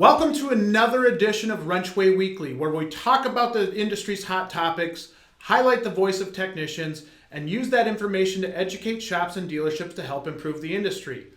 Welcome to another edition of WrenchWay Weekly, where we talk about the industry's hot topics, highlight the voice of technicians, and use that information to educate shops and dealerships to help improve the industry.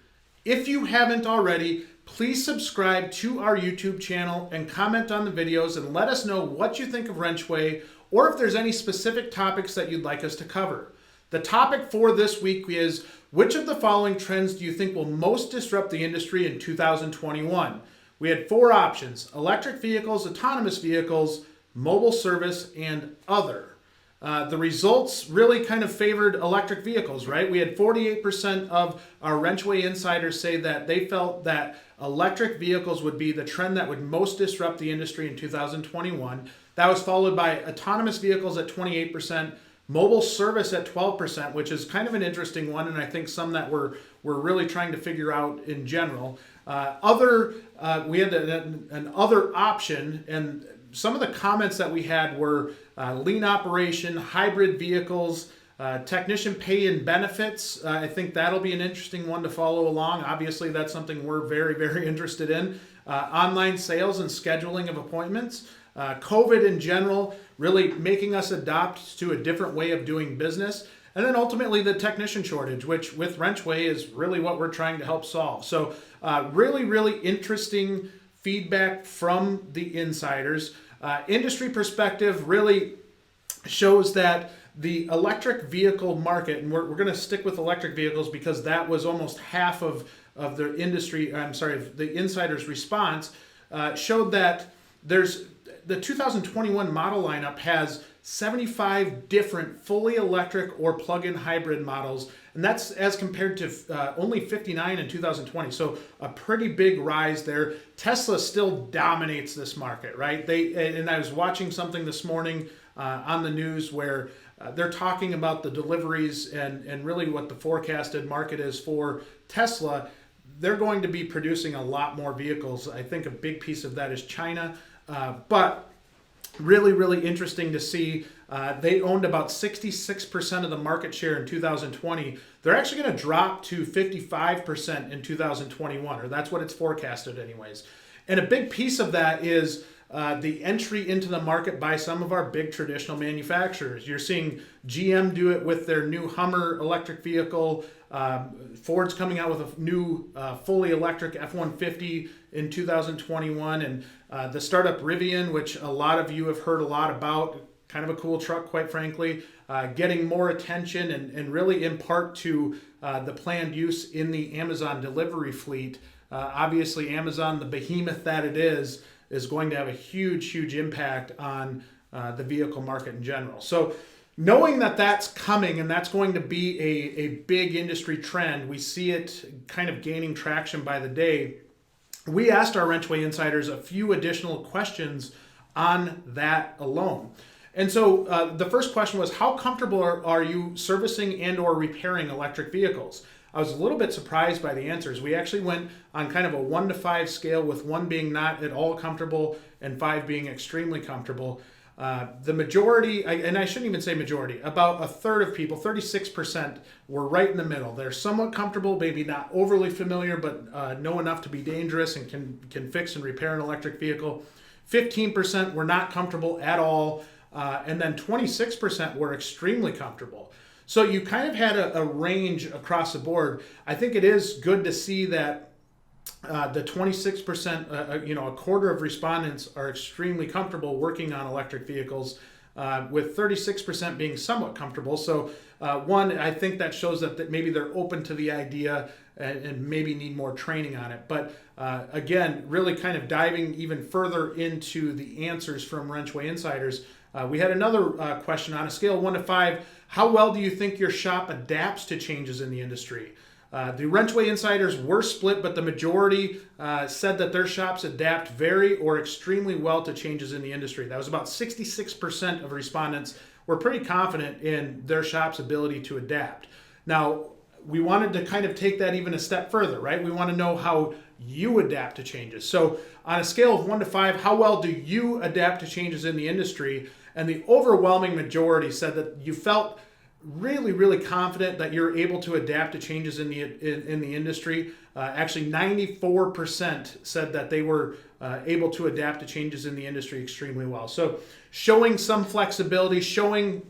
If you haven't already, please subscribe to our YouTube channel and comment on the videos and let us know what you think of WrenchWay or if there's any specific topics that you'd like us to cover. The topic for this week is, which of the following trends do you think will most disrupt the industry in 2021? We had four options: electric vehicles, autonomous vehicles, mobile service, and other. The results really kind of favored electric vehicles, right? We had 48% of our WrenchWay Insiders say that they felt that electric vehicles would be the trend that would most disrupt the industry in 2021. That was followed by autonomous vehicles at 28%, mobile service at 12%, which is kind of an interesting one, and I think some that we're really trying to figure out in general. We had an other option, and some of the comments that we had were lean operation, hybrid vehicles, technician pay and benefits. I think that'll be an interesting one to follow along. Obviously, that's something we're very, very interested in. Online sales and scheduling of appointments. COVID in general, really making us adopt to a different way of doing business. And then ultimately the technician shortage, which with WrenchWay is really what we're trying to help solve. So really interesting feedback from the insiders. Industry perspective really shows that the electric vehicle market, and we're going to stick with electric vehicles because that was almost half of the insiders' response, showed that the 2021 model lineup has 75 different fully electric or plug-in hybrid models, and that's as compared to only 59 in 2020. So a pretty big rise there. Tesla still dominates this market, right? And I was watching something this morning on the news where they're talking about the deliveries and really what the forecasted market is for Tesla. They're going to be producing a lot more vehicles. I think a big piece of that is China. But really interesting to see. They owned about 66% of the market share in 2020. They're actually going to drop to 55% in 2021, or that's what it's forecasted anyways. And a big piece of that is the entry into the market by some of our big traditional manufacturers. You're seeing GM do it with their new Hummer electric vehicle. Ford's coming out with a new fully electric F-150 in 2021, and the startup Rivian, which a lot of you have heard a lot about, kind of a cool truck, quite frankly, getting more attention and really in part to the planned use in the Amazon delivery fleet. Obviously, Amazon, the behemoth that it is going to have a huge impact on the vehicle market in general. So knowing that that's coming and that's going to be a big industry trend, we see it kind of gaining traction by the day. We asked our WrenchWay Insiders a few additional questions on that alone. And so the first question was, how comfortable are you servicing and or repairing electric vehicles? I was a little bit surprised by the answers. We actually went on kind of a 1 to 5 scale, with 1 being not at all comfortable and 5 being extremely comfortable. The majority, and I shouldn't even say majority, about a third of people, 36%, were right in the middle. They're somewhat comfortable, maybe not overly familiar, but know enough to be dangerous and can fix and repair an electric vehicle. 15% were not comfortable at all, and then 26% were extremely comfortable. So you kind of had a range across the board. I think it is good to see that the 26%, a quarter of respondents are extremely comfortable working on electric vehicles, with 36% being somewhat comfortable. So I think that shows that maybe they're open to the idea and maybe need more training on it. But again, really kind of diving even further into the answers from WrenchWay Insiders, we had another question on a scale of 1 to 5. How well do you think your shop adapts to changes in the industry? The WrenchWay Insiders were split, but the majority said that their shops adapt very or extremely well to changes in the industry. That was about 66% of respondents were pretty confident in their shop's ability to adapt. Now, we wanted to kind of take that even a step further, right? We want to know how you adapt to changes. So on a scale of 1 to 5, how well do you adapt to changes in the industry? And the overwhelming majority said that you felt really confident that you're able to adapt to changes in the industry. Actually, 94% said that they were able to adapt to changes in the industry extremely well. So showing some flexibility, showing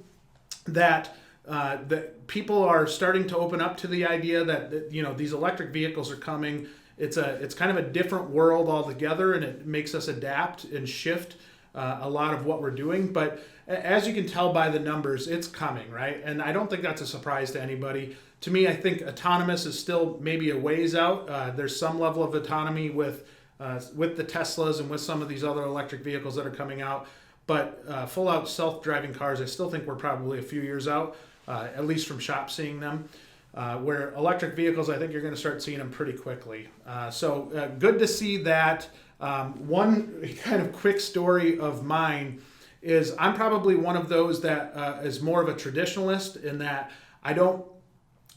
that that people are starting to open up to the idea that these electric vehicles are coming. It's kind of a different world altogether, and it makes us adapt and shift a lot of what we're doing. But as you can tell by the numbers, it's coming, right? And I don't think that's a surprise to anybody. To me, I think autonomous is still maybe a ways out. There's some level of autonomy with the Teslas and with some of these other electric vehicles that are coming out. But full-out self-driving cars, I still think we're probably a few years out, at least from shop seeing them. Where electric vehicles, I think you're going to start seeing them pretty quickly. So good to see that. One kind of quick story of mine is I'm probably one of those that is more of a traditionalist in that I don't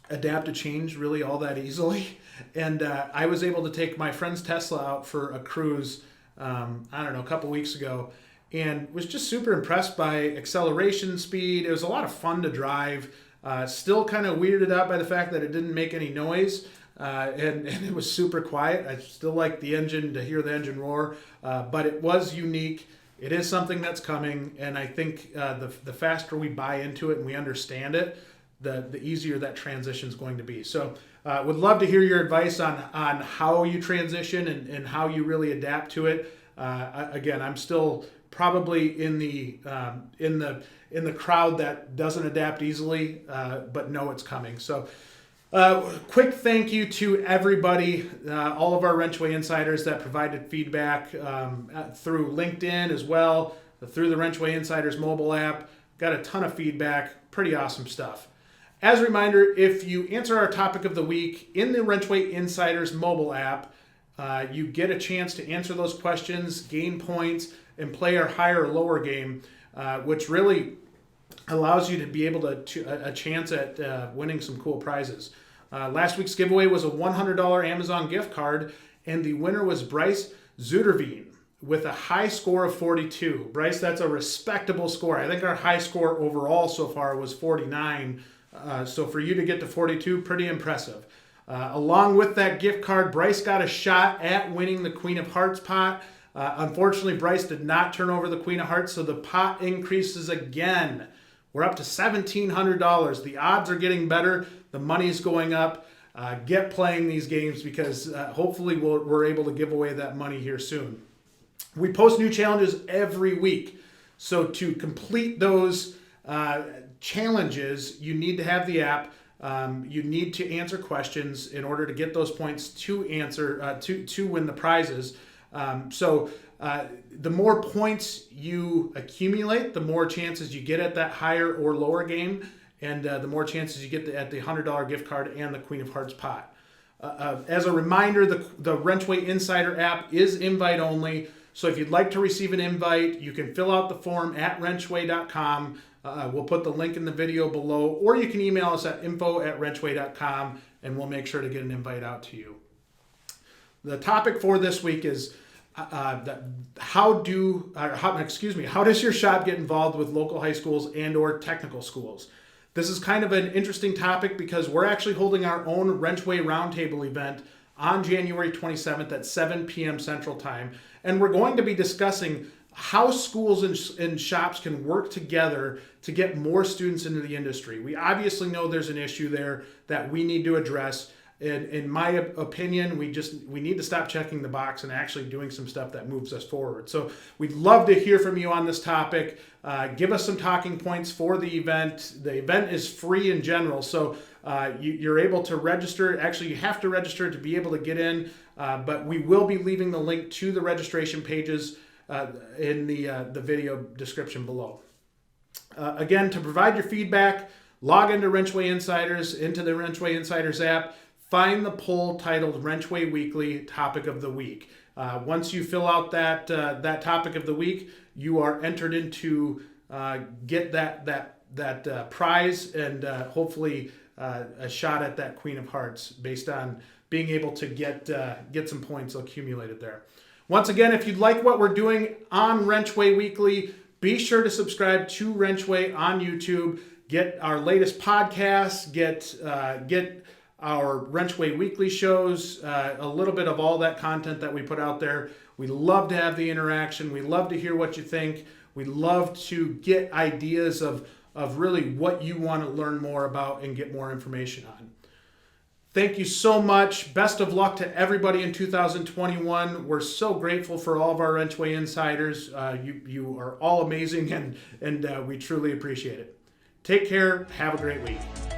adapt to change really all that easily. And I was able to take my friend's Tesla out for a cruise, a couple weeks ago, and was just super impressed by acceleration speed. It was a lot of fun to drive. Still kind of weirded out by the fact that it didn't make any noise, and it was super quiet. I still like the engine, to hear the engine roar, but it was unique. It is something that's coming, and I think the faster we buy into it and we understand it, the easier that transition is going to be. So would love to hear your advice on how you transition and how you really adapt to it. Again, I'm still probably in the crowd that doesn't adapt easily, but know it's coming. So quick thank you to everybody, all of our WrenchWay Insiders that provided feedback through LinkedIn as well, through the WrenchWay Insiders mobile app. Got a ton of feedback, pretty awesome stuff. As a reminder, if you answer our topic of the week in the WrenchWay Insiders mobile app, you get a chance to answer those questions, gain points, and play our higher or lower game, which really allows you to be able to a chance at winning some cool prizes. Last week's giveaway was a $100 Amazon gift card, and the winner was Bryce Zuderveen with a high score of 42. Bryce, that's a respectable score. I think our high score overall so far was 49. So for you to get to 42, pretty impressive. Along with that gift card, Bryce got a shot at winning the Queen of Hearts pot. Unfortunately, Bryce did not turn over the Queen of Hearts, so the pot increases again. We're up to $1,700. The odds are getting better. The money's going up. Get playing these games because hopefully we're able to give away that money here soon. We post new challenges every week. So to complete those challenges, you need to have the app. You need to answer questions in order to get those points to answer to win the prizes. So the more points you accumulate, the more chances you get at that higher or lower game, and the more chances you get at the $100 gift card and the Queen of Hearts pot. As a reminder, the WrenchWay Insider app is invite only. So if you'd like to receive an invite, you can fill out the form at wrenchway.com. We'll put the link in the video below, or you can email us at info@wrenchway.com, and we'll make sure to get an invite out to you. The topic for this week is how does your shop get involved with local high schools and/or technical schools? This is kind of an interesting topic because we're actually holding our own WrenchWay Roundtable event on January 27th at 7 p.m. Central Time, and we're going to be discussing how schools and shops can work together to get more students into the industry. We obviously know there's an issue there that we need to address. In my opinion, we need to stop checking the box and actually doing some stuff that moves us forward. So we'd love to hear from you on this topic. Give us some talking points for the event. The event is free in general, so you're able to register. Actually, you have to register to be able to get in, but we will be leaving the link to the registration pages in the video description below. Again, to provide your feedback, log into WrenchWay Insiders, into the WrenchWay Insiders app, find the poll titled WrenchWay Weekly Topic of the Week. Once you fill out that topic of the week, you are entered into get that prize and hopefully a shot at that Queen of Hearts based on being able to get some points accumulated there. Once again, if you'd like what we're doing on WrenchWay Weekly, be sure to subscribe to WrenchWay on YouTube. Get our latest podcasts, get our WrenchWay Weekly shows, a little bit of all that content that we put out there. We love to have the interaction. We love to hear what you think. We love to get ideas of really what you want to learn more about and get more information on. Thank you so much. Best of luck to everybody in 2021. We're so grateful for all of our WrenchWay Insiders. You are all amazing, and we truly appreciate it. Take care. Have a great week.